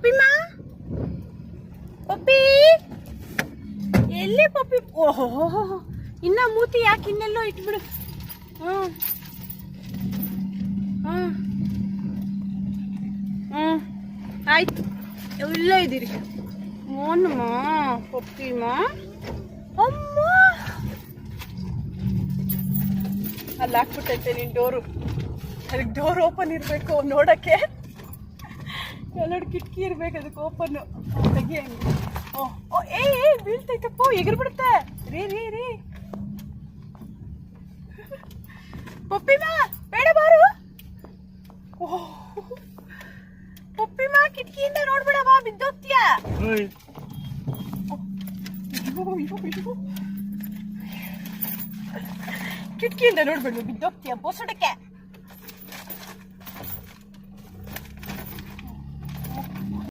ಪಪ್ಪಿಮ್ಮ ಪಪ್ಪಿ ಎಲ್ಲಿ ಪಪ್ಪಿ? ಓಹೋ ಇನ್ನ ಮೂತಿ ಯಾಕೆ ಇನ್ನೆಲ್ಲೋ ಇಟ್ಬಿಡು. ಹ್ಮ್ ಹ್ಮ್ ಹ್ಮ್ ಆಯ್ತು, ಇಲ್ಲೇ ಇದ್ದೀರಿ. ಮೋನಮ್ಮ ಪಪ್ಪಿಮ್ಮ ಅಮ್ಮ ಅಲ್ಲಿ ಹಾಕ್ಬಿಟ್ಟೈತೆ ನೀನು ಡೋರು. ಅದಕ್ಕೆ ಡೋರ್ ಓಪನ್ ಇರಬೇಕು ನೋಡೋಕ್ಕೆ. ಎರಡು ಕಿಟಕಿ ಇರ್ಬೇಕು ಅದಕ್ಕೆ ಓಪನ್ನು. ತೆಗಿ ಹಂಗೆ. ಓ ಏ ಬೀಳ್ತೈತಪ್ಪ, ಎಗರ್ಬಿಡುತ್ತೆ. ರೀ ರೀ ರೀ ಪಪ್ಪಿಮ್ಮ ಬೇಡ ಬಾರು. ಓಹ್ ಪಪ್ಪಿಮ್ಮ ಕಿಟಕಿಯಿಂದ ನೋಡ್ಬೇಡವಾ, ಬಿದ್ದೋಗ್ತೀಯಾ. ಕಿಟಕಿಯಿಂದ ನೋಡ್ಬೇಡ, ಬಿದ್ದೋಗ್ತೀಯ ಬೋಸಡಕ್ಕೆ.